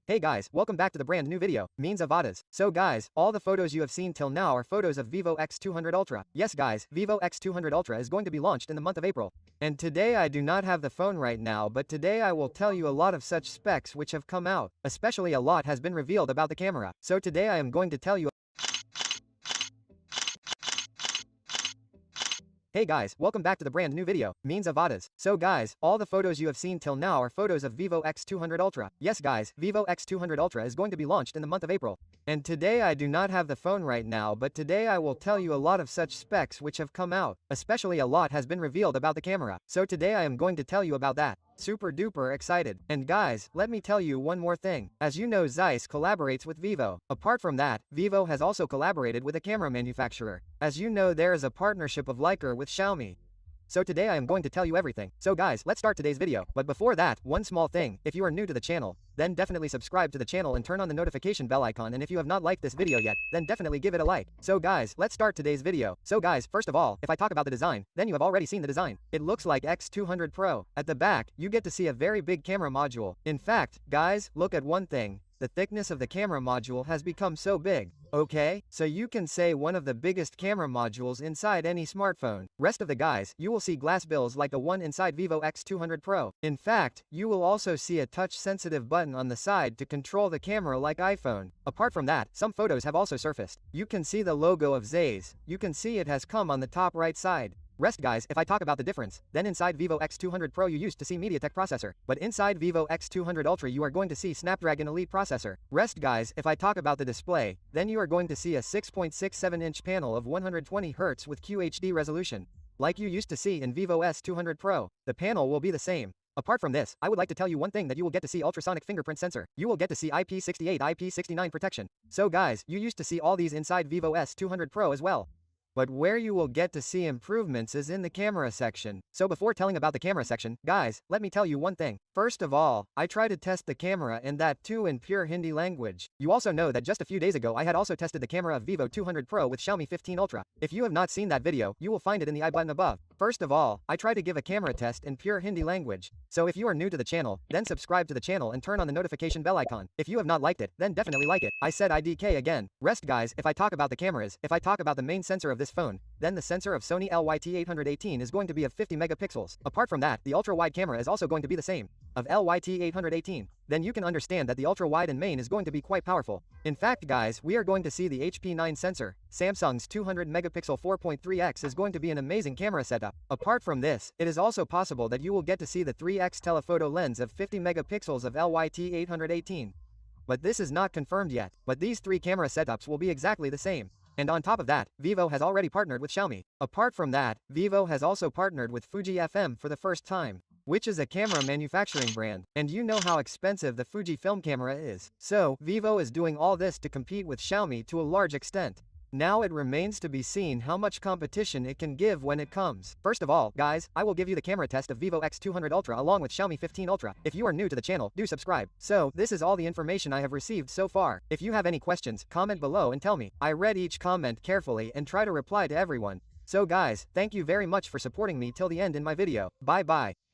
Hey guys, welcome back to the brand new video, Means of Vadas. So guys, all the photos you have seen till now are photos of Vivo X200 Ultra. Yes guys, Vivo X200 Ultra is going to be launched in the month of April. And today I do not have the phone right now, but today I will tell you a lot of such specs which have come out. Especially a lot has been revealed about the camera. So today I am going to tell you. Hey guys, welcome back to the brand new video, Means of Vadas. So guys, all the photos you have seen till now are photos of Vivo X200 Ultra. Yes guys, Vivo X200 Ultra is going to be launched in the month of April. And today I do not have the phone right now, but today I will tell you a lot of such specs which have come out. Especially a lot has been revealed about the camera. So today I am going to tell you about that. Super duper excited. And guys, let me tell you one more thing. As you know, Zeiss collaborates with Vivo. Apart from that, Vivo has also collaborated with a camera manufacturer. As you know, there is a partnership of Leica with Xiaomi. So today I am going to tell you everything. So guys, let's start today's video. But before that, one small thing. If you are new to the channel, then definitely subscribe to the channel and turn on the notification bell icon, and if you have not liked this video yet, then definitely give it a like. So guys, let's start today's video. So guys, first of all, if I talk about the design, then you have already seen the design. It looks like X200 Pro. At the back, you get to see a very big camera module. In fact, guys, look at one thing. The thickness of the camera module has become so big. Okay, so you can say one of the biggest camera modules inside any smartphone. Rest of the guys, you will see glass bills like the one inside Vivo X200 Pro. In fact, you will also see a touch-sensitive button on the side to control the camera like iPhone. Apart from that, some photos have also surfaced. You can see the logo of Zeiss. You can see it has come on the top right side. Rest guys, if I talk about the difference, then inside Vivo X200 Pro you used to see MediaTek processor, but inside Vivo X200 Ultra you are going to see Snapdragon Elite processor. Rest guys, if I talk about the display, then you are going to see a 6.67-inch panel of 120Hz with QHD resolution. Like you used to see in Vivo S200 Pro, the panel will be the same. Apart from this, I would like to tell you one thing, that you will get to see ultrasonic fingerprint sensor. You will get to see IP68, IP69 protection. So guys, you used to see all these inside Vivo S200 Pro as well. But where you will get to see improvements is in the camera section. So before telling about the camera section, guys, let me tell you one thing. First of all, I try to test the camera, and that too in pure Hindi language. You also know that just a few days ago I had also tested the camera of Vivo 200 Pro with Xiaomi 15 Ultra. If you have not seen that video, you will find it in the I button above. First of all, I try to give a camera test in pure Hindi language. So if you are new to the channel, then subscribe to the channel and turn on the notification bell icon. If you have not liked it, then definitely like it. I said IDK again. Rest guys, if I talk about the cameras, if I talk about the main sensor of this phone, then the sensor of Sony LYT818 is going to be of 50 megapixels. Apart from that, the ultra-wide camera is also going to be the same, of LYT818. Then you can understand that the ultra-wide and main is going to be quite powerful. In fact guys, we are going to see the HP9 sensor. Samsung's 200 megapixel 4.3x is going to be an amazing camera setup. Apart from this, it is also possible that you will get to see the 3x telephoto lens of 50 megapixels of LYT818. But this is not confirmed yet, but these three camera setups will be exactly the same. And on top of that, Vivo has already partnered with Xiaomi. Apart from that, Vivo has also partnered with Fuji FM for the first time, which is a camera manufacturing brand. And you know how expensive the Fuji film camera is. So, Vivo is doing all this to compete with Xiaomi to a large extent. Now it remains to be seen how much competition it can give when it comes. First of all, guys, I will give you the camera test of Vivo X200 Ultra along with Xiaomi 15 Ultra. If you are new to the channel, do subscribe. So, this is all the information I have received so far. If you have any questions, comment below and tell me. I read each comment carefully and try to reply to everyone. So guys, thank you very much for supporting me till the end in my video. Bye bye.